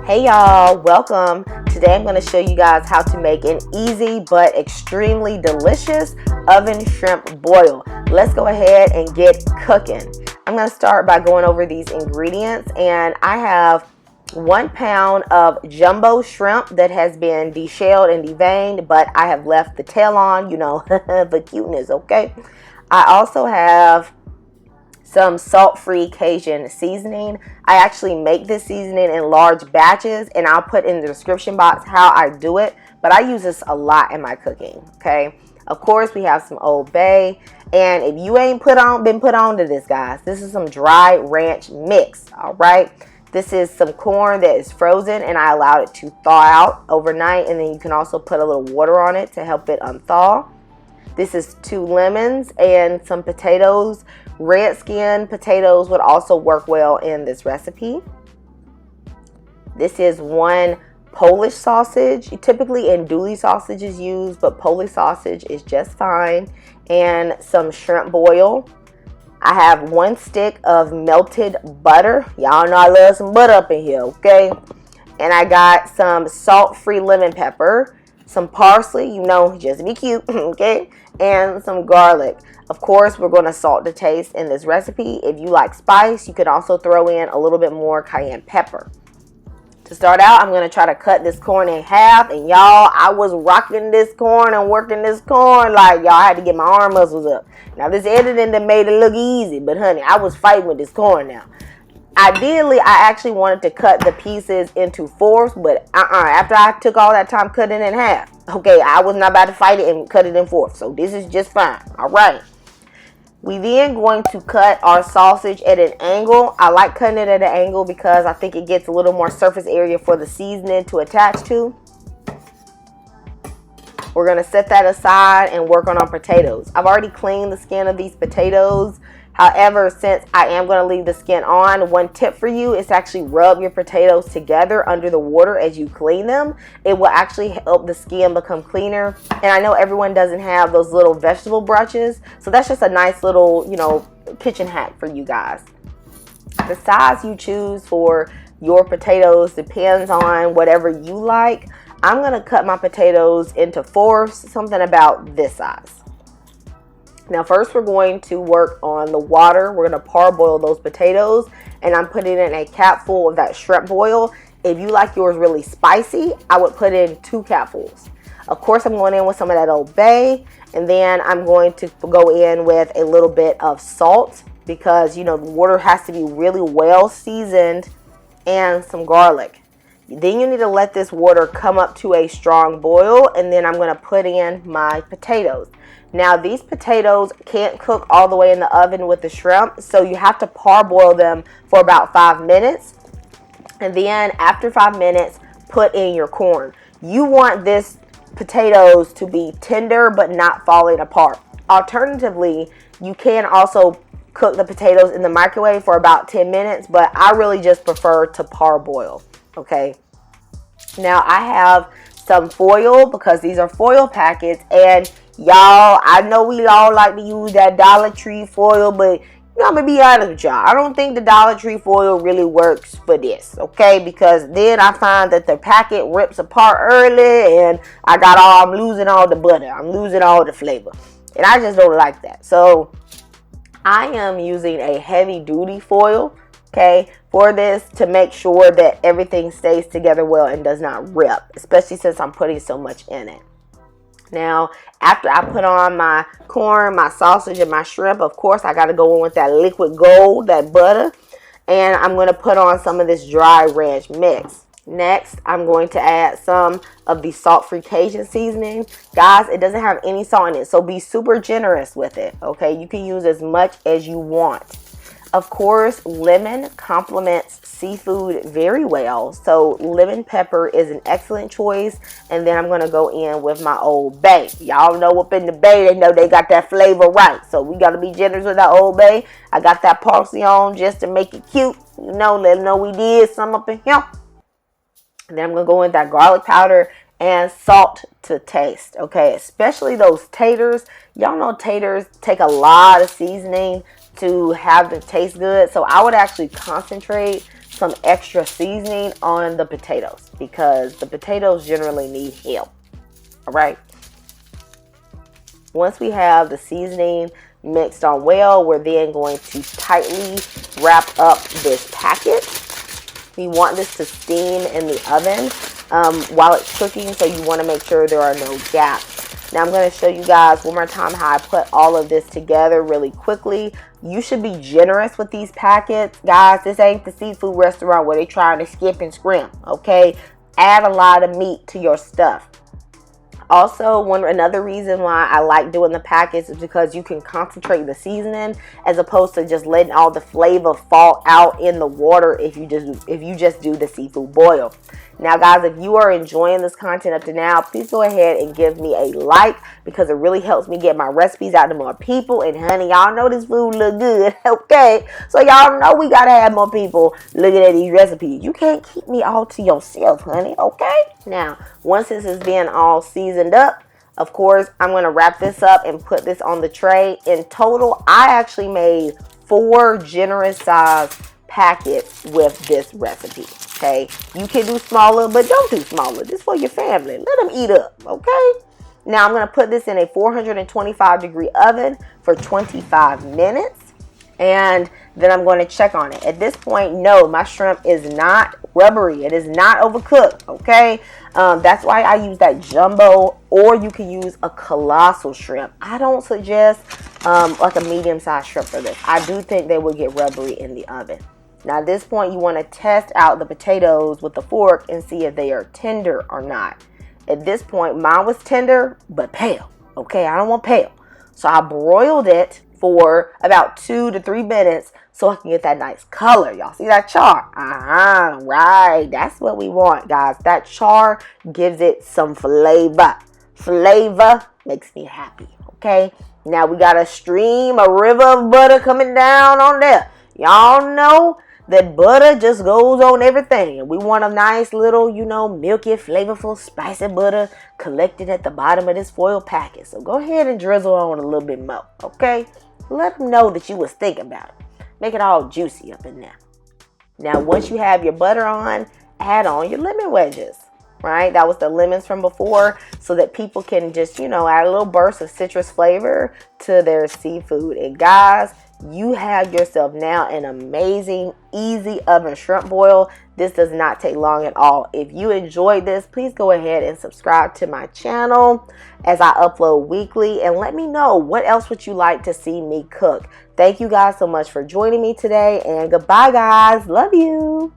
Hey y'all, welcome. Today I'm going to show you guys how to make an easy but extremely delicious oven shrimp boil. Let's go ahead and get cooking. I'm going to start by going over these ingredients, and I have 1 pound of jumbo shrimp that has been deshelled and deveined, but I have left the tail on, you know, the cuteness, okay? I also have some salt-free Cajun seasoning. I actually make this seasoning in large batches, and I'll put in the description box how I do it, but I use this a lot in my cooking, okay? Of course, we have some Old Bay, and if you ain't been put on to this, guys, this is some dry ranch mix, all right? This is some corn that is frozen, and I allowed it to thaw out overnight, and then you can also put a little water on it to help it unthaw. This is 2 lemons and some potatoes. Red skin potatoes would also work well in this recipe. This is 1 Polish sausage. Typically andouille sausage is used, but Polish sausage is just fine. And some shrimp boil. I have 1 stick of melted butter. Y'all know I love some butter up in here, okay? And I got some salt-free lemon pepper, some parsley, you know, just to be cute, okay? And some garlic. Of course, we're going to salt to taste in this recipe. If you like spice, you can also throw in a little bit more cayenne pepper. To start out, I'm going to try to cut this corn in half. And y'all, I was rocking this corn and working this corn like y'all had to get my arm muscles up. Now, this editing that made it look easy, but honey, I was fighting with this corn now. Ideally, I actually wanted to cut the pieces into 4ths, but after I took all that time cutting it in half, okay, I was not about to fight it and cut it in 4ths, so this is just fine, all right. We then going to cut our sausage at an angle. I like cutting it at an angle because I think it gets a little more surface area for the seasoning to attach to. We're going to set that aside and work on our potatoes. I've already cleaned the skin of these potatoes. However, since I am going to leave the skin on, 1 tip for you is to actually rub your potatoes together under the water as you clean them. It will actually help the skin become cleaner. And I know everyone doesn't have those little vegetable brushes, so that's just a nice little, you know, kitchen hack for you guys. The size you choose for your potatoes depends on whatever you like. I'm going to cut my potatoes into 4ths, something about this size. Now, first we're going to work on the water. We're going to parboil those potatoes, and I'm putting in a capful of that shrimp boil. If you like yours really spicy, I would put in 2 capfuls. Of course, I'm going in with some of that Old Bay, and then I'm going to go in with a little bit of salt because, you know, the water has to be really well seasoned, and some garlic. Then you need to let this water come up to a strong boil, and then I'm going to put in my potatoes. Now, these potatoes can't cook all the way in the oven with the shrimp, so you have to parboil them for about 5 minutes. And then after 5 minutes, put in your corn. You want this potatoes to be tender but not falling apart. Alternatively, you can also cook the potatoes in the microwave for about 10 minutes, but I really just prefer to parboil, okay? Now, I have some foil because these are foil packets, and y'all, I know we all like to use that Dollar Tree foil, but I'm gonna be honest with y'all, I don't think the Dollar Tree foil really works for this, okay? Because then I find that the packet rips apart early, and I'm losing all the butter, I'm losing all the flavor, and I just don't like that. So I am using a heavy duty foil, okay, for this to make sure that everything stays together well and does not rip, especially since I'm putting so much in it. Now, after I put on my corn, my sausage, and my shrimp, of course, I got to go in with that liquid gold, that butter, and I'm going to put on some of this dry ranch mix. Next, I'm going to add some of the salt-free Cajun seasoning. Guys, it doesn't have any salt in it, so be super generous with it, okay? You can use as much as you want. Of course, lemon complements seafood very well, so lemon pepper is an excellent choice. And then I'm going to go in with my Old Bay. Y'all know up in the Bay, they know they got that flavor right, so we got to be generous with that Old Bay. I got that parsley on just to make it cute, you know, let them know we did some up in here. And then I'm going to go in with that garlic powder and salt to taste, okay? Especially those taters. Y'all know taters take a lot of seasoning to have them taste good, so I would actually concentrate some extra seasoning on the potatoes because the potatoes generally need help. All right. Once we have the seasoning mixed on well, we're then going to tightly wrap up this packet. We want this to steam in the oven while it's cooking, so you want to make sure there are no gaps. Now I'm going to show you guys one more time how I put all of this together really quickly. You should be generous with these packets. Guys, this ain't the seafood restaurant where they're trying to skip and scrimp, okay? Add a lot of meat to your stuff. Also, another reason why I like doing the packets is because you can concentrate the seasoning as opposed to just letting all the flavor fall out in the water if you just do the seafood boil. Now guys, if you are enjoying this content up to now, please go ahead and give me a like because it really helps me get my recipes out to more people. And honey, y'all know this food look good, okay? So y'all know we gotta have more people looking at these recipes. You can't keep me all to yourself, honey, okay? Now, once this has been all seasoned up, of course, I'm going to wrap this up and put this on the tray. In total, I actually made 4 generous size packets with this recipe, okay? You can do smaller, but don't do smaller. This is for your family. Let them eat up, okay? Now, I'm going to put this in a 425-degree oven for 25 minutes. And then I'm going to check on it. At this point, no, my shrimp is not rubbery. It is not overcooked, okay? That's why I use that jumbo, or you can use a colossal shrimp. I don't suggest like a medium-sized shrimp for this. I do think they will get rubbery in the oven. Now, at this point, you want to test out the potatoes with the fork and see if they are tender or not. At this point, mine was tender, but pale, okay? I don't want pale. So I broiled it for about 2 to 3 minutes so I can get that nice color. Y'all see that char? Right. That's what we want, guys. That char gives it some flavor. Flavor makes me happy, okay? Now we got a stream, a river of butter coming down on there. Y'all know that butter just goes on everything. And we want a nice little, milky, flavorful, spicy butter collected at the bottom of this foil packet. So go ahead and drizzle on a little bit more, okay? Let them know that you was thinking about it. Make it all juicy up in there. Now, once you have your butter on, add on your lemon wedges, right? That was the lemons from before, so that people can just, add a little burst of citrus flavor to their seafood. And guys, you have yourself now an amazing, easy oven shrimp boil. This does not take long at all. If you enjoyed this, please go ahead and subscribe to my channel as I upload weekly, and let me know what else would you like to see me cook. Thank you guys so much for joining me today, and goodbye guys. Love you.